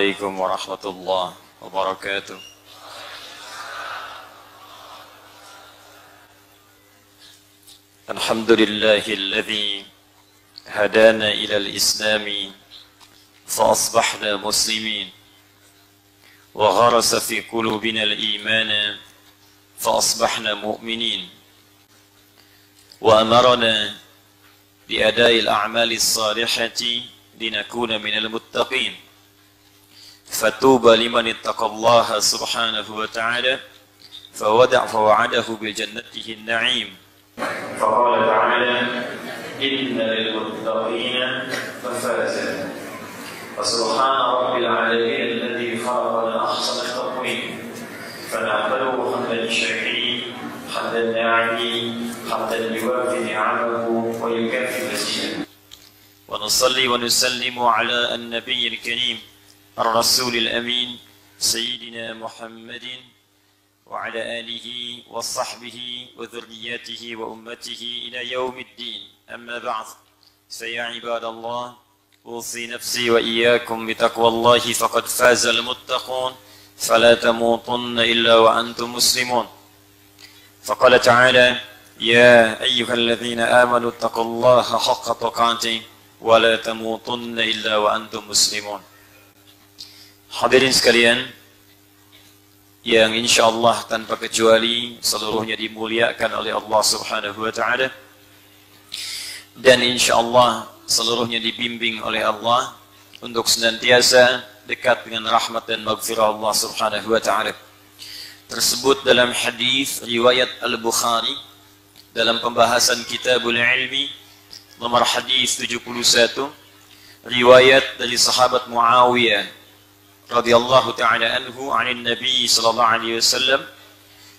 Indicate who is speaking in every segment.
Speaker 1: Assalamualaikum warahmatullahi wabarakatuh. Alhamdulillahilladzi hadana ilal islami fa asbahna muslimin wa gharasa fi qulubina al-imana fa asbahna mu'minin wa amarna bi adai al-a'mali as-salihati linakuna minal muttaqin. Fatuba liman ittaqallaha subhanahu wa ta'ala fawa'adahu bil jannatihi an-na'im. Faqala ta'ala inna lil muttaqina mafaza. Wa subhana rabbil alamin alladhi khalaqa ahsana taqwim. Fana'malu hamdan shakirin hamdan na'imi hamdan yuwafi ni'amahu wa yukafi mazidah. Wa nusalli wa nusallimu ala an-nabiyil karim الرسول الأمين سيدنا محمد وعلى آله وصحبه وذرياته وأمته إلى يوم الدين. أما بعد فيا عباد الله أوصي نفسي وإياكم بتقوى الله فقد فاز المتقون فلا تموتن إلا وأنتم مسلمون. فقال تعالى يا أيها الذين آمنوا اتقوا الله حق تقاته ولا تموتن إلا وأنتم مسلمون. Hadirin sekalian yang insyaallah tanpa kecuali seluruhnya dimuliakan oleh Allah Subhanahu wa taala dan insyaallah seluruhnya dibimbing oleh Allah untuk senantiasa dekat dengan rahmat dan maghfirah Allah Subhanahu wa taala. Tersebut dalam hadis riwayat Al-Bukhari dalam pembahasan Kitabul Ilmi nomor hadis 71, riwayat dari sahabat Muawiyah radhiyallahu ta'ala anhu 'anil Nabi sallallahu alaihi wasallam.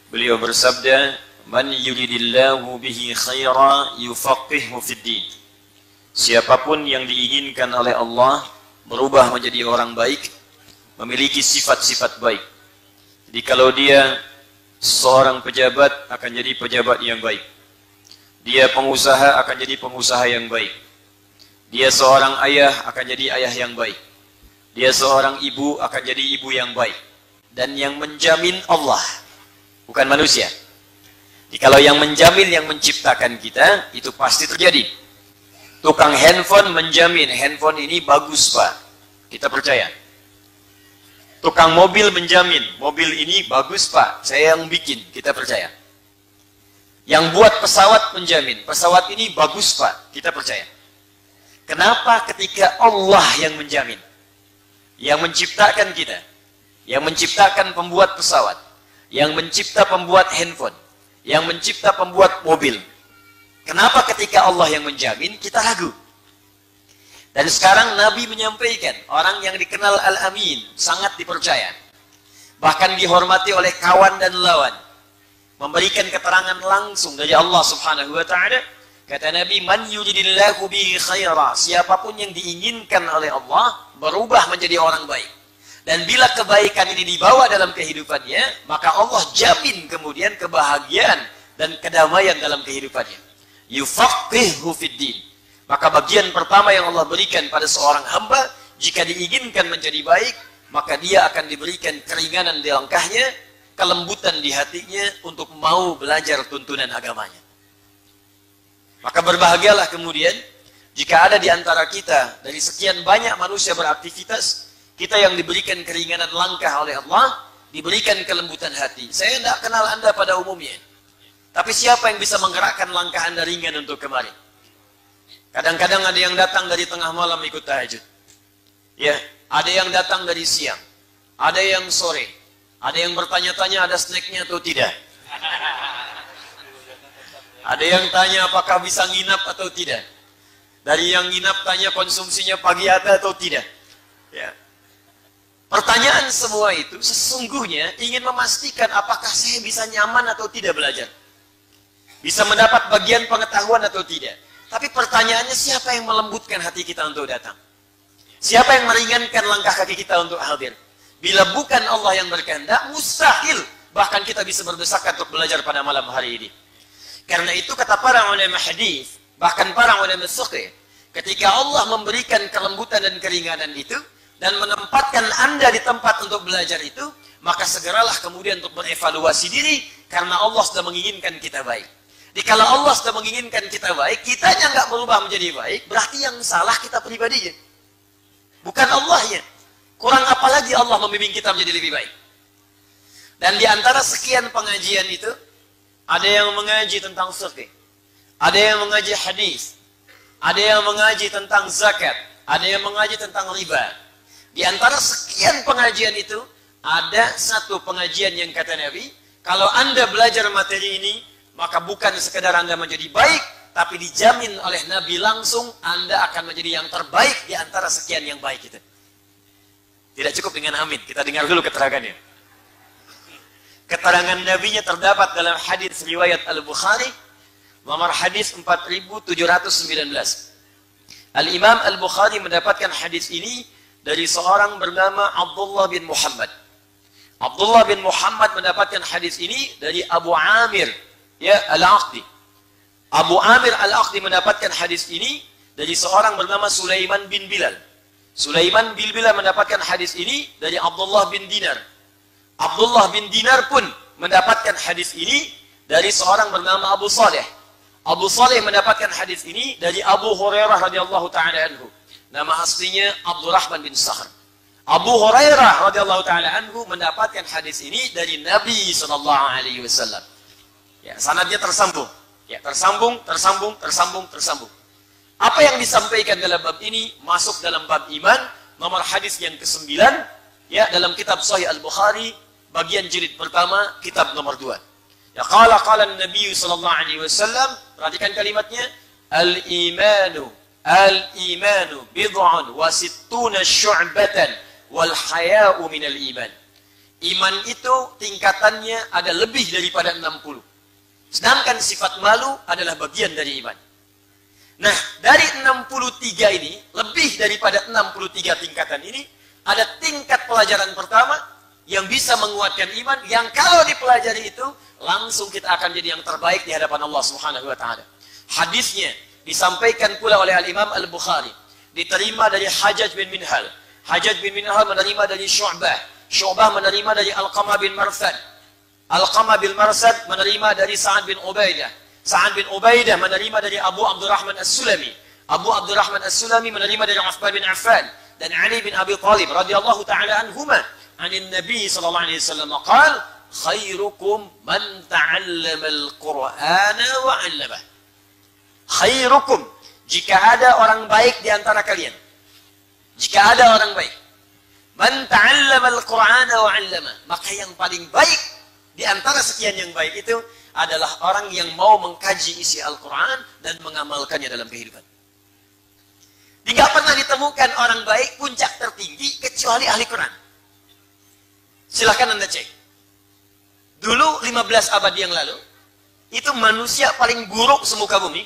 Speaker 1: Beliau bersabda, "Man yuridillahu bihi khaira yufaqihuhu fid din." Siapapun yang diinginkan oleh Allah berubah menjadi orang baik, memiliki sifat-sifat baik. Jadi kalau dia seorang pejabat akan jadi pejabat yang baik. Dia pengusaha akan jadi pengusaha yang baik. Dia seorang ayah akan jadi ayah yang baik. Dia seorang ibu akan jadi ibu yang baik. Dan yang menjamin Allah, bukan manusia. Jadi kalau yang menjamin, yang menciptakan kita, itu pasti terjadi. Tukang handphone menjamin, handphone ini bagus Pak, kita percaya. Tukang mobil menjamin, mobil ini bagus Pak, saya yang bikin, kita percaya. Yang buat pesawat menjamin, pesawat ini bagus Pak, kita percaya. Kenapa ketika Allah yang menjamin? Yang menciptakan kita, yang menciptakan pembuat pesawat, yang mencipta pembuat handphone, yang mencipta pembuat mobil. Kenapa ketika Allah yang menjamin kita ragu? Dan sekarang Nabi menyampaikan, orang yang dikenal Al-Amin, sangat dipercaya, bahkan dihormati oleh kawan dan lawan, memberikan keterangan langsung dari Allah Subhanahu wa ta'ala. Kata Nabi, man yuridillahu bihi khaira, siapapun yang diinginkan oleh Allah berubah menjadi orang baik. Dan bila kebaikan ini dibawa dalam kehidupannya, maka Allah jamin kemudian kebahagiaan dan kedamaian dalam kehidupannya. Yufaqihuhu fid din. Maka bagian pertama yang Allah berikan pada seorang hamba, jika diinginkan menjadi baik, maka dia akan diberikan keringanan di langkahnya, kelembutan di hatinya untuk mau belajar tuntunan agamanya. Maka berbahagialah kemudian jika ada di antara kita dari sekian banyak manusia beraktivitas, kita yang diberikan keringanan langkah oleh Allah, diberikan kelembutan hati. Saya tidak kenal Anda pada umumnya, tapi siapa yang bisa menggerakkan langkah Anda ringan untuk kemari? Kadang-kadang ada yang datang dari tengah malam ikut tahajud, ya, ada yang datang dari siang, ada yang sore, ada yang bertanya-tanya ada snacknya atau tidak. Ada yang tanya apakah bisa nginap atau tidak. Dari yang nginap tanya konsumsinya pagi ada atau tidak. Ya. Pertanyaan semua itu sesungguhnya ingin memastikan apakah saya bisa nyaman atau tidak belajar. Bisa mendapat bagian pengetahuan atau tidak. Tapi pertanyaannya, siapa yang melembutkan hati kita untuk datang? Siapa yang meringankan langkah kaki kita untuk hadir? Bila bukan Allah yang berkehendak, mustahil bahkan kita bisa berdesakan untuk belajar pada malam hari ini. Karena itu kata para ulama hadis, bahkan para ulama fiqh, ketika Allah memberikan kelembutan dan keringanan itu,
Speaker 2: dan menempatkan Anda di tempat untuk belajar itu, maka segeralah kemudian untuk berevaluasi diri, karena Allah sudah menginginkan kita baik. Jadi kalau Allah sudah menginginkan kita baik, kitanya nggak berubah menjadi baik, berarti yang salah kita pribadinya, bukan Allahnya. Kurang apa lagi Allah membimbing kita menjadi lebih baik. Dan di antara sekian pengajian itu, ada yang mengaji tentang fikih, ada yang mengaji hadis, ada yang mengaji tentang zakat, ada yang mengaji tentang riba. Di antara sekian pengajian itu, ada satu pengajian yang kata Nabi, kalau Anda belajar materi ini, maka bukan sekedar Anda menjadi baik, tapi dijamin oleh Nabi langsung Anda akan menjadi yang terbaik di antara sekian yang baik itu. Tidak cukup dengan amin, kita dengar dulu keterangannya. Keterangan Nabi-nya terdapat dalam hadis riwayat Al-Bukhari, nomor hadis 4719. Al-Imam Al-Bukhari mendapatkan hadis ini dari seorang bernama Abdullah bin Muhammad. Abdullah bin Muhammad mendapatkan hadis ini dari Abu Amir Al-Aqdi. Abu Amir Al-Aqdi mendapatkan hadis ini dari seorang bernama Sulaiman bin Bilal. Sulaiman bin Bilal mendapatkan hadis ini dari Abdullah bin Dinar. Abdullah bin Dinar pun mendapatkan hadis ini dari seorang bernama Abu Saleh. Abu Saleh mendapatkan hadis ini dari Abu Hurairah radhiyallahu taala anhu. Nama aslinya Abdurrahman bin Sakhr. Abu Hurairah radhiyallahu taala anhu mendapatkan hadis ini dari Nabi sallallahu alaihi wasallam. Ya, sanadnya tersambung. Ya, tersambung. Apa yang disampaikan dalam bab ini masuk dalam bab iman, nomor hadis yang ke-9, ya, dalam kitab Sahih Al-Bukhari, bagian jilid pertama, kitab nomor 2. Ya, qala Nabi sallallahu alaihi wasallam, perhatikan kalimatnya, al-imanu bid'un wa sittuna syu'batan wal haya'u minal iman. Iman itu tingkatannya ada lebih daripada 60. Sedangkan sifat malu adalah bagian dari iman. Nah, dari 63 ini, lebih daripada 63 tingkatan ini, ada tingkat pelajaran pertama yang bisa menguatkan iman, yang kalau dipelajari itu, langsung kita akan jadi yang terbaik di hadapan Allah Subhanahu wa taala. Hadisnya disampaikan pula oleh Al-Imam Al-Bukhari, diterima dari Hajjaj bin Minhal. Hajjaj bin Minhal menerima dari Syu'bah. Syu'bah menerima dari Alqamah bin Marsad. Alqamah bin Marsad menerima dari Sa'ad bin Ubaidah. Sa'ad bin Ubaidah menerima dari Abu Abdurrahman As-Sulami. Abu Abdurrahman As-Sulami menerima dari Uthman bin Affan dan Ali bin Abi Thalib radhiyallahu taala anhuma, anin Nabi sallallahu alaihi wasallam qala, khairukum man ta'allama al-Qur'ana wa 'allamah. Khairukum, jika ada orang baik di antara kalian, jika ada orang baik, man ta'allama al-Qur'ana wa 'allamah, maka yang paling baik di antara sekian yang baik itu adalah orang yang mau mengkaji isi Al-Quran dan mengamalkannya dalam kehidupan. Tidak pernah ditemukan orang baik puncak tertinggi kecuali ahli Quran. Silahkan Anda cek. Dulu 15 abad yang lalu, itu manusia paling buruk semuka bumi.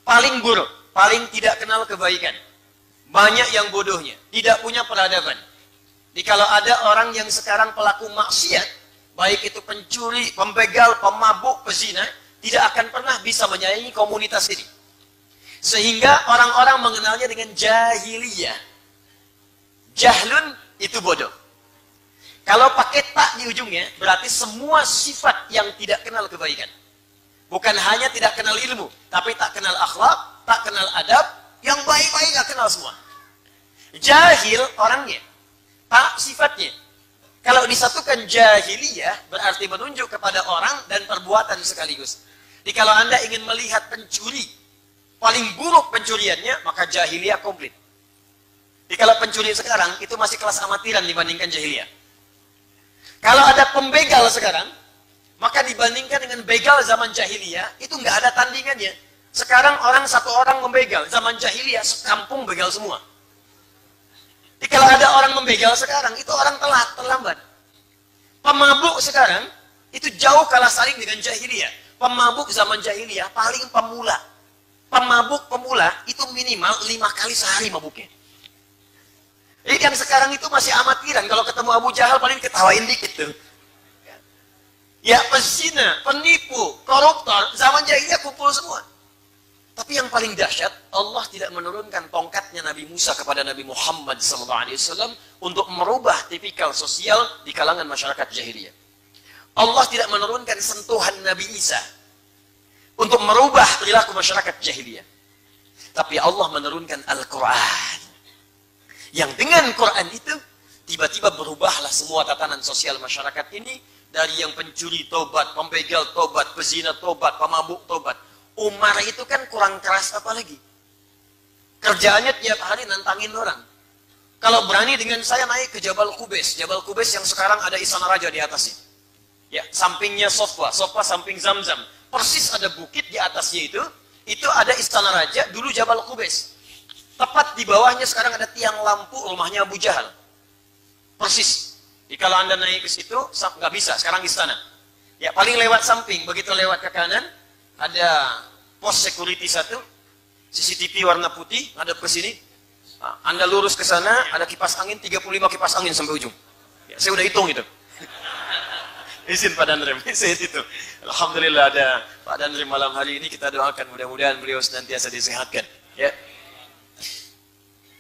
Speaker 2: Paling buruk, paling tidak kenal kebaikan. Banyak yang bodohnya, tidak punya peradaban. Jadi kalau ada orang yang sekarang pelaku maksiat, baik itu pencuri, pembegal, pemabuk, pezina, tidak akan pernah bisa menyayangi komunitas ini. Sehingga orang-orang mengenalnya dengan jahiliyah. Jahlun itu bodoh. Kalau pakai tak di ujungnya, berarti semua sifat yang tidak kenal kebaikan. Bukan hanya tidak kenal ilmu, tapi tak kenal akhlak, tak kenal adab, yang baik-baik gak kenal semua. Jahil orangnya, tak sifatnya. Kalau disatukan jahiliyah, berarti menunjuk kepada orang dan perbuatan sekaligus. Jadi kalau Anda ingin melihat pencuri, paling buruk pencuriannya, maka jahiliyah komplit. Jadi kalau pencuri sekarang, itu masih kelas amatiran dibandingkan jahiliyah. Kalau ada pembegal sekarang, maka dibandingkan dengan begal zaman jahiliyah, itu nggak ada tandingannya. Sekarang satu orang membegal, zaman jahiliyah, sekampung begal semua. Jadi kalau ada orang membegal sekarang, itu orang terlambat. Pemabuk sekarang, itu jauh kalah saing dengan jahiliyah. Pemabuk zaman jahiliyah paling pemula. Pemabuk pemula itu minimal 5 kali sehari mabuknya. Jadi yang sekarang itu masih amatiran. Kalau ketemu Abu Jahal paling ketawain dikit tuh. Ya pezina, penipu, koruptor, zaman jahiliyah kumpul semua. Tapi yang paling dahsyat, Allah tidak menurunkan tongkatnya Nabi Musa kepada Nabi Muhammad SAW untuk merubah tipikal sosial di kalangan masyarakat jahiliyah. Allah tidak menurunkan sentuhan Nabi Isa untuk merubah perilaku masyarakat jahiliyah. Tapi Allah menurunkan Al-Quran. Yang dengan Quran itu, tiba-tiba berubahlah semua tatanan sosial masyarakat ini. Dari yang pencuri tobat, pembegal tobat, pezina tobat, pemabuk tobat. Umar itu kan kurang keras apa lagi? Kerjaannya tiap hari nantangin orang. Kalau berani dengan saya naik ke Jabal Qubais. Jabal Qubais yang sekarang ada Istana Raja di atasnya. Ya, sampingnya Sofa, Sofa samping Zamzam. Persis ada bukit di atasnya itu ada Istana Raja, dulu Jabal Qubais. Tepat di bawahnya sekarang ada tiang lampu rumahnya Abu Jahal. Persis. Kalau Anda naik ke situ, nggak bisa, sekarang istana. Ya, paling lewat samping, begitu lewat ke kanan, ada pos security satu, CCTV warna putih, ada ke sini. Anda lurus ke sana, ada kipas angin, 35 kipas angin sampai ujung. Ya, saya udah hitung itu. Izin Pak Danrem, saya itu. Alhamdulillah ada Pak Danrem malam hari ini, kita doakan mudah-mudahan beliau senantiasa disehatkan. Ya.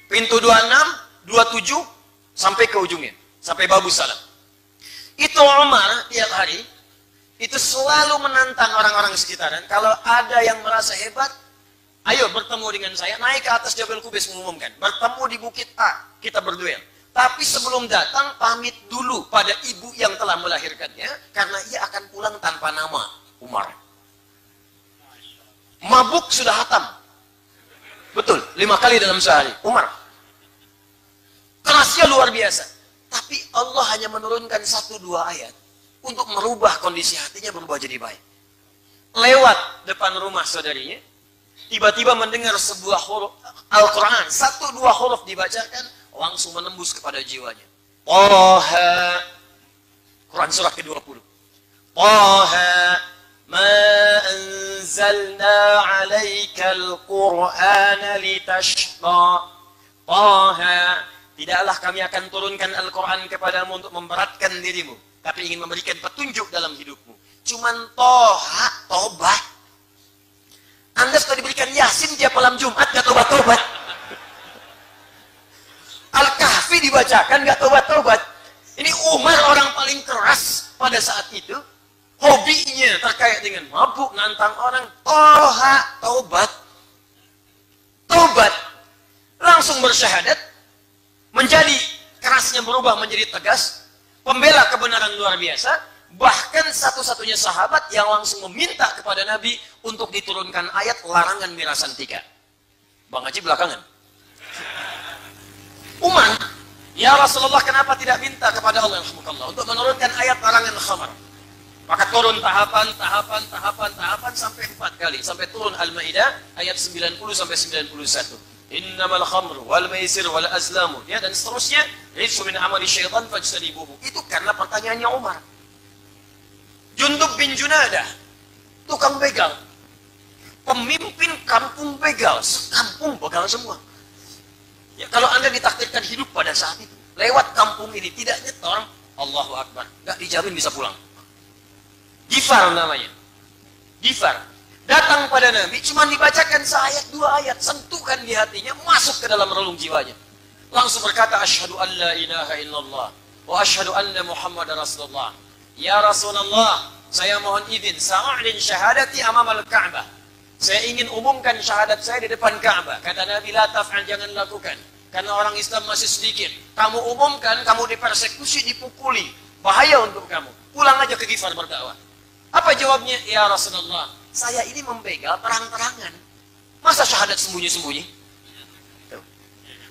Speaker 2: Pintu 26, 27, sampai ke ujungnya. Sampai Babu Salam. Itu Umar tiap hari, itu selalu menantang orang-orang sekitaran. Kalau ada yang merasa hebat, ayo bertemu dengan saya, naik ke atas Jabal Qubais mengumumkan. Bertemu di Bukit A, kita berduel. Tapi sebelum datang, pamit dulu pada ibu yang telah melahirkannya, karena ia akan pulang tanpa nama, Umar. Mabuk sudah hatam. Betul, 5 kali dalam sehari. Umar. Kerasnya luar biasa. Tapi Allah hanya menurunkan 1-2 ayat untuk merubah kondisi hatinya berubah jadi baik. Lewat depan rumah saudarinya, tiba-tiba mendengar sebuah huruf Al-Quran, 1-2 huruf dibacakan, langsung menembus kepada jiwanya. Taha, Quran surah ke-20. Taha, ma anzalna alaikal Qur'ana litashqa. Taha, tidaklah kami akan turunkan Al-Quran kepadamu untuk memberatkan dirimu, tapi ingin memberikan petunjuk dalam hidupmu. Cuman toha, tobat. Anda sudah diberikan Yasin tiap malam Jumat, gak tobat-tobat. Al-Kahfi dibacakan, gak tobat-tobat. Ini Umar orang paling keras pada saat itu. Hobinya terkait dengan mabuk, nantang orang. Toha, tobat. Tobat. Langsung bersyahadat. Menjadi kerasnya berubah menjadi tegas, pembela kebenaran luar biasa, bahkan satu-satunya sahabat yang langsung meminta kepada Nabi untuk diturunkan ayat larangan mirasantika. Bang Haji belakangan. Umar, ya Rasulullah kenapa tidak minta kepada Allah untuk menurunkan ayat larangan khamar? Maka turun tahapan sampai 4 kali, sampai turun Al-Maidah ayat 90 sampai 91. Innamal khamru wal maisir wal azlamu, ya, dan seterusnya, rizqu min amali syaitan fajtanibuhu. Itu karena pertanyaannya Umar. Jundub bin Junadah, tukang begal, pemimpin kampung begal, sekampung begal semua. Ya, kalau Anda ditakdirkan hidup pada saat itu, lewat kampung ini tidak nyetor, Allahu Akbar, nggak dijamin bisa pulang. Gifar namanya. Gifar. Datang pada Nabi, cuma dibacakan seayat 2 ayat, sentuhkan di hatinya, masuk ke dalam relung jiwanya. Langsung berkata, asyhadu an la ilaha illallah, wa asyhadu anna Muhammadar Rasulullah. Ya Rasulullah, saya mohon izin, sa'a'lin syahadati amamal Ka'bah. Saya ingin umumkan syahadat saya di depan Ka'bah. Kata Nabi, la taf'al, jangan lakukan. Karena orang Islam masih sedikit. Kamu umumkan, kamu dipersekusi, dipukuli. Bahaya untuk kamu. Pulang aja ke Gifar berdakwah. Apa jawabnya? Ya Rasulullah, saya ini membegal terang-terangan. Masa syahadat sembunyi-sembunyi?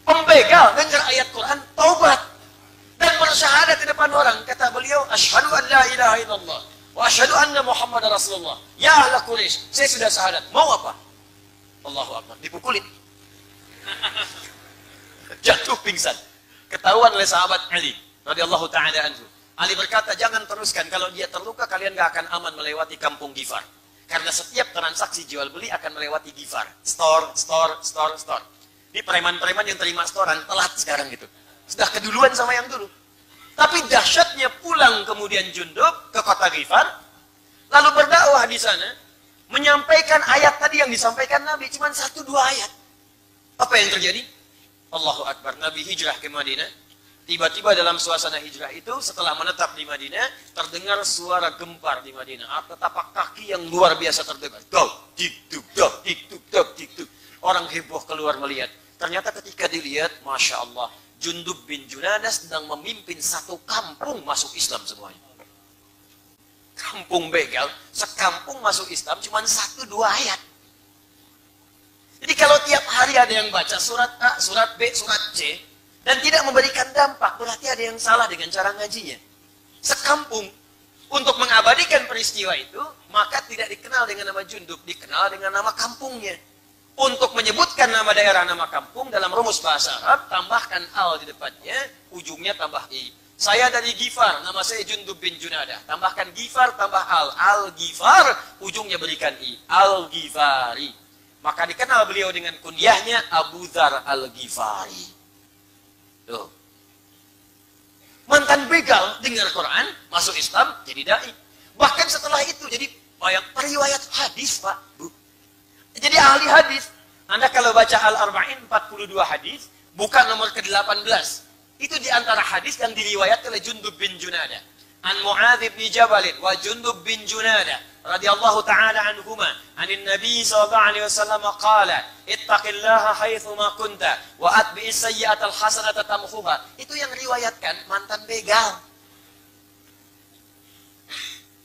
Speaker 2: Pembegal dengar ayat Quran, taubat. Dan bersyahadat di depan orang. Kata beliau, asyhadu an la ilaha illallah, wa asyhadu anna Muhammadar Rasulullah. Ya ahla Quraisy, saya sudah syahadat. Mau apa? Allahu Akbar. Dipukulin. Jatuh pingsan. Ketahuan oleh sahabat Ali radhiyallahu ta'ala anhu. Ali berkata, jangan teruskan. Kalau dia terluka, kalian gak akan aman melewati kampung Gifar. Karena setiap transaksi jual beli akan melewati Gifar. Store. Ini preman-preman yang terima storan, telat sekarang gitu. Sudah keduluan sama yang dulu. Tapi dahsyatnya pulang kemudian Jundub ke kota Gifar, lalu berdakwah di sana. menyampaikan ayat tadi yang disampaikan Nabi, cuma 1-2 ayat. Apa yang terjadi? Allahu Akbar, Nabi hijrah ke Madinah. Tiba-tiba dalam suasana hijrah itu, setelah menetap di Madinah, terdengar suara gempar di Madinah. Tapak kaki yang luar biasa terdengar. Dok, dik-duk, dok, dik-duk, dok, dik-duk. Orang heboh keluar melihat. Ternyata ketika dilihat, Masya Allah, Jundub bin Junadah sedang memimpin satu kampung masuk Islam semuanya. Kampung begal, sekampung masuk Islam cuma 1-2 ayat. Jadi kalau tiap hari ada yang baca surat A, surat B, surat C, dan tidak memberikan dampak, berarti ada yang salah dengan cara ngajinya. Sekampung, untuk mengabadikan peristiwa itu, maka tidak dikenal dengan nama Jundub, dikenal dengan nama kampungnya. Untuk menyebutkan nama daerah, nama kampung, dalam rumus bahasa Arab, tambahkan al di depannya, ujungnya tambah i. Saya dari Gifar, nama saya Jundub bin Junadah. Tambahkan Gifar, tambah al. Al-Gifar, ujungnya berikan i. Al-Gifari. Maka dikenal beliau dengan kunyahnya Abu Dzar Al-Ghifari. Tuh. Mantan begal dengar Quran, masuk Islam, jadi dai. Bahkan setelah itu jadi banyak periwayat hadis, Pak, Bu. Jadi ahli hadis. Anda kalau baca Al-Arba'in 42 hadis, buka nomor ke-18. Itu di antara hadis yang diriwayatkan oleh Jundub bin Junadah. An Mu'adz bin Jabal wa Jundub bin Junadah radhiyallahu ta'ala anhuma anin Nabi sallallahu alaihi wasallam qala ittaqillaha haitsu ma kunta wa atbi'is sayyi'atal hasanata tamhuha. Itu yang riwayatkan mantan begal.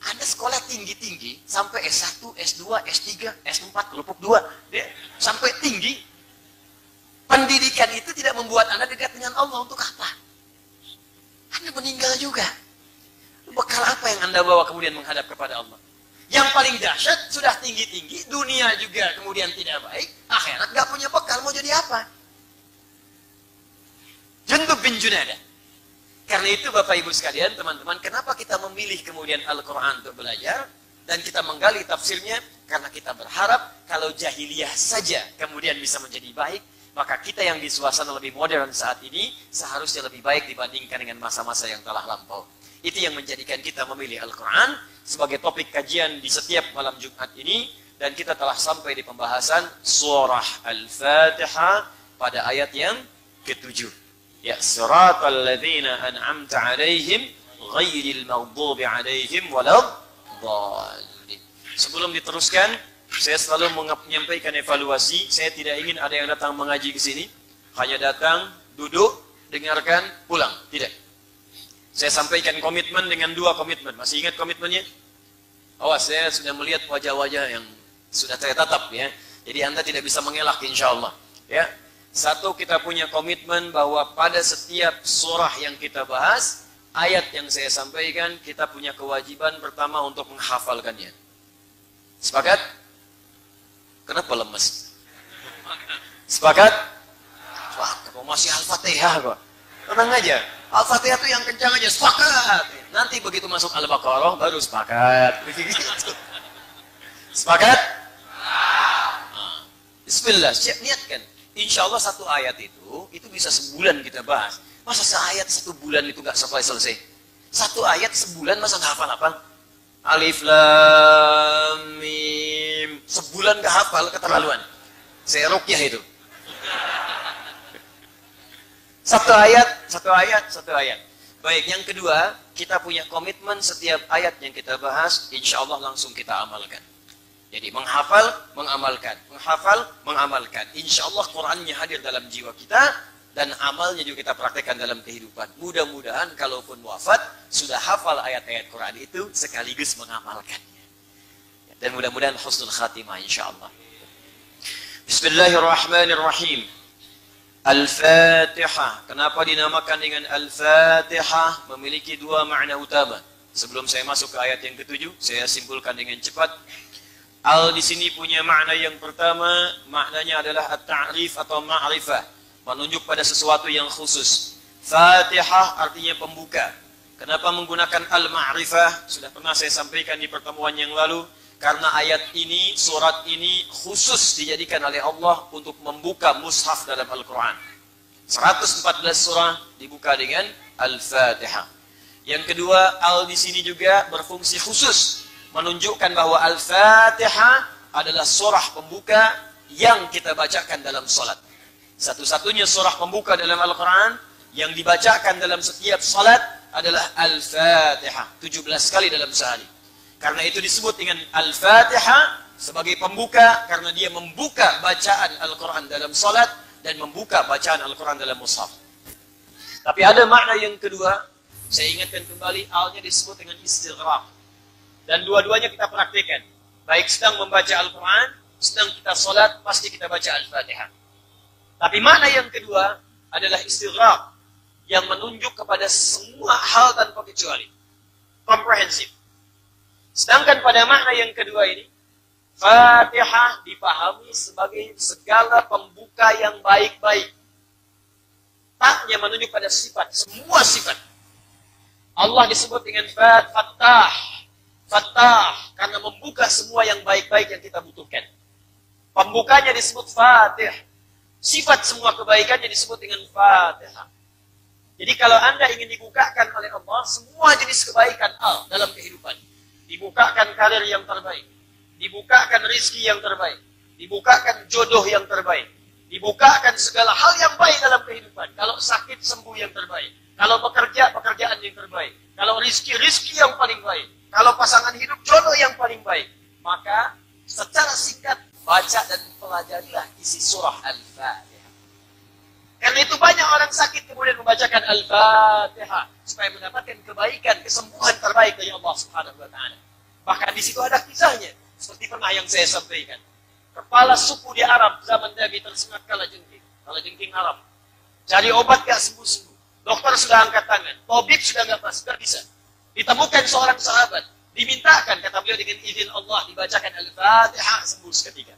Speaker 2: Anda sekolah tinggi-tinggi sampai S1, S2, S3, S4, kelompok 2, sampai tinggi. Pendidikan itu tidak membuat Anda dekat dengan Allah. Untuk apa? Anda meninggal juga. Bekal apa yang Anda bawa kemudian menghadap kepada Allah? Yang paling dahsyat, sudah tinggi-tinggi, dunia juga kemudian tidak baik, akhirat gak punya bekal, mau jadi apa? Jundub bin Junadah. Karena itu Bapak Ibu sekalian, teman-teman, kenapa kita memilih kemudian Al-Quran untuk belajar, dan kita menggali tafsirnya, karena kita berharap kalau jahiliyah saja kemudian bisa menjadi baik, maka kita yang di suasana lebih modern saat ini, seharusnya lebih baik dibandingkan dengan masa-masa yang telah lampau. Itu yang menjadikan kita memilih Al-Quran sebagai topik kajian di setiap malam Jumat ini. Dan kita telah sampai di pembahasan surah Al-Fatihah pada ayat yang ke-7. Ya, siratal ladzina an'amta 'alaihim ghairil maghdubi 'alaihim waladdallin. Sebelum diteruskan, saya selalu menyampaikan evaluasi. Saya tidak ingin ada yang datang mengaji ke sini, hanya datang, duduk, dengarkan, pulang. Tidak. Saya sampaikan komitmen dengan 2 komitmen. Masih ingat komitmennya? Awas, saya sudah melihat wajah-wajah yang sudah saya tatap ya. Jadi Anda tidak bisa mengelak insyaAllah. Ya. 1, kita punya komitmen bahwa pada setiap surah yang kita bahas, ayat yang saya sampaikan, kita punya kewajiban pertama untuk menghafalkannya. Sepakat? Kenapa lemes? Sepakat? Wah, masih Al-Fatihah kok. Tenang aja. Al-Fatihah itu yang kencang aja, sepakat. Nanti begitu masuk Al-Baqarah, baru sepakat. Sepakat? Nah, bismillah, siap niatkan. Insya Allah 1 ayat itu bisa sebulan kita bahas. Masa seayat 1 bulan itu nggak selesai? 1 ayat sebulan masa nggak hafal-hafal? Alif, Lam, Mim. Sebulan nggak hafal, keterlaluan. Saya rukyah itu. 1 ayat. Baik, yang kedua, kita punya komitmen setiap ayat yang kita bahas, insya Allah langsung kita amalkan. Jadi menghafal, mengamalkan. Menghafal, mengamalkan. Insya Allah Qurannya hadir dalam jiwa kita, dan amalnya juga kita praktekkan dalam kehidupan. Mudah-mudahan kalaupun wafat, sudah hafal ayat-ayat Quran itu, sekaligus mengamalkannya. Dan mudah-mudahan husnul khatimah insya Allah. Bismillahirrahmanirrahim. Al-Fatihah. Kenapa dinamakan dengan Al-Fatihah? Memiliki 2 makna utama. Sebelum saya masuk ke ayat yang ke-7, saya simpulkan dengan cepat. Al di sini punya makna yang pertama, maknanya adalah at-ta'rif atau ma'rifah, menunjuk pada sesuatu yang khusus. Fatihah artinya pembuka. Kenapa menggunakan al-ma'rifah? Sudah pernah saya sampaikan di pertemuan yang lalu. Karena ayat ini, surat ini khusus dijadikan oleh Allah untuk membuka mushaf dalam Al-Quran. 114 surah dibuka dengan Al-Fatihah. Yang kedua, al di sini juga berfungsi khusus, menunjukkan bahwa Al-Fatihah adalah surah pembuka yang kita bacakan dalam salat. Satu-satunya surah pembuka dalam Al-Quran yang dibacakan dalam setiap salat adalah Al-Fatihah. 17 kali dalam sehari. Karena itu disebut dengan Al-Fatihah sebagai pembuka, karena dia membuka bacaan Al-Quran dalam salat dan membuka bacaan Al-Quran dalam mushaf. Tapi ada makna yang kedua, saya ingatkan kembali, alnya disebut dengan istighraq. Dan dua-duanya kita praktikkan. Baik sedang membaca Al-Quran, sedang kita salat, pasti kita baca Al-Fatihah. Tapi makna yang kedua adalah istighraq, yang menunjuk kepada semua hal tanpa kecuali. Komprehensif. Sedangkan pada makna yang kedua ini, Fatihah dipahami sebagai segala pembuka yang baik-baik. Taknya menunjuk pada sifat, semua sifat. Allah disebut dengan Fattah. Fattah, karena membuka semua yang baik-baik yang kita butuhkan. Pembukanya disebut Fatih. Sifat semua kebaikannya disebut dengan Fatihah. Jadi kalau Anda ingin dibukakan oleh Allah, semua jenis kebaikan dalam kehidupan. Dibukakan karir yang terbaik. Dibukakan rizki yang terbaik. Dibukakan jodoh yang terbaik. Dibukakan segala hal yang baik dalam kehidupan. Kalau sakit, sembuh yang terbaik. Kalau bekerja, pekerjaan yang terbaik. Kalau rizki, rizki yang paling baik. Kalau pasangan hidup, jodoh yang paling baik. Maka secara singkat, baca dan pelajarilah isi surah Al-Fatihah. Karena itu banyak orang sakit kemudian membacakan Al-Fatihah. Supaya mendapatkan kebaikan, kesembuhan terbaik dari Allah Subhanahu wa Ta'ala. Bahkan di situ ada kisahnya. Seperti pernah yang saya sampaikan. Kepala suku di Arab zaman Nabi tersengat kalajengking Arab. Cari obat gak sembuh-sembuh. Dokter sudah angkat tangan. Tabib sudah gak bisa. Ditemukan seorang sahabat. Dimintakan, kata beliau, dengan izin Allah dibacakan Al-Fatihah, sembuh seketika.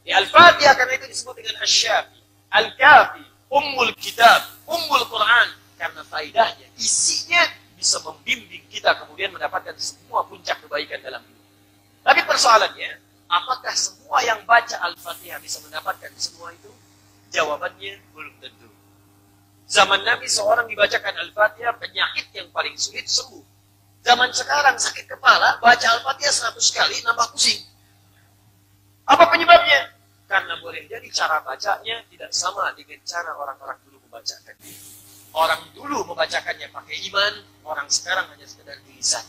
Speaker 2: Di Al-Fatihah karena itu disebut dengan Asy-Syafi, Al-Kafi, Ummul Kitab, Ummul Quran. Karena faidahnya, isinya bisa membimbing kita kemudian mendapatkan semua puncak kebaikan dalam hidup. Tapi persoalannya, apakah semua yang baca Al-Fatihah bisa mendapatkan semua itu? Jawabannya belum tentu. Zaman Nabi seorang dibacakan Al-Fatihah, penyakit yang paling sulit sembuh. Zaman sekarang sakit kepala, baca Al-Fatihah 100 kali, nambah pusing. Apa penyebabnya? Karena boleh jadi cara bacanya tidak sama dengan cara orang-orang dulu membacakan. Orang dulu membacakannya pakai iman, orang sekarang hanya sekedar lisan.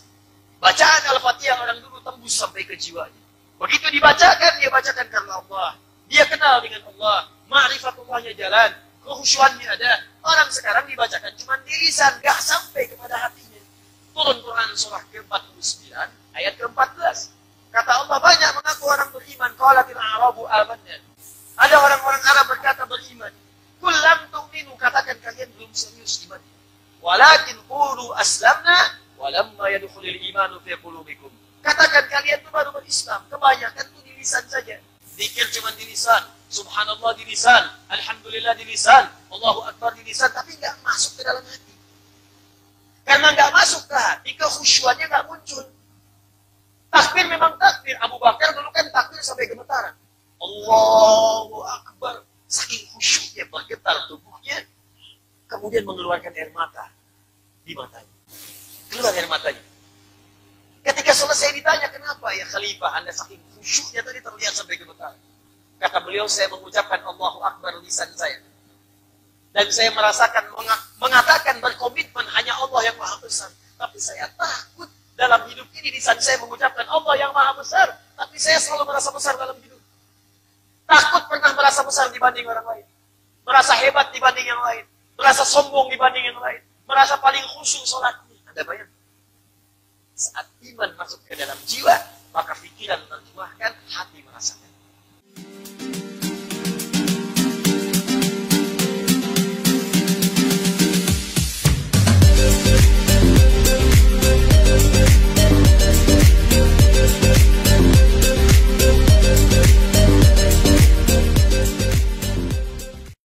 Speaker 2: Bacaan Al-Fatihah orang dulu tembus sampai ke jiwanya. Begitu dibacakan, dia bacakan karena Allah. Dia kenal dengan Allah. Ma'rifatullahnya jalan. Kehusyuannya ada. Orang sekarang dibacakan cuma di lisan, gak sampai kepada hatinya. Turun Quran surah ke-49, ayat ke-14. Kata Allah, banyak mengaku orang beriman. Qalatil a'rabu amanna. Ada orang-orang Arab berkata beriman. Qul lam tu'minu, katakan kalian belum serius iman. Walakin qulu aslamna walamma yadkhulul imanu fi qulubikum. Katakan kalian itu baru berislam. Kebanyakan itu di lisan saja. Zikir cuma di lisan. Subhanallah di lisan. Alhamdulillah di lisan. Allahu Akbar di lisan. Tapi nggak masuk ke dalam hati. Karena nggak masuk ke hati, kekhusyuannya nggak muncul. Takbir memang takbir. Abu Bakar dulu kan takbir sampai gemetaran. Allahu Akbar. Saking khusyuknya bergetar tubuhnya. Kemudian mengeluarkan air mata di matanya. Keluar air matanya. Ketika selesai ditanya, kenapa ya Khalifah Anda saking khusyuknya tadi terlihat sampai gemetar? Kata beliau, saya mengucapkan Allahu Akbar lisan saya. Dan saya merasakan, mengatakan berkomitmen hanya Allah yang Maha Besar. Tapi saya takut dalam hidup ini lisan saya mengucapkan Allah yang Maha Besar. Tapi saya selalu merasa besar dalam hidup. Takut pernah merasa besar dibanding orang lain. Merasa hebat dibanding yang lain. Merasa sombong dibanding yang lain. Merasa paling khusyuk sholatnya. Anda bayangkan. Saat iman masuk ke dalam jiwa, maka pikiran menerjemahkan, hati merasakan.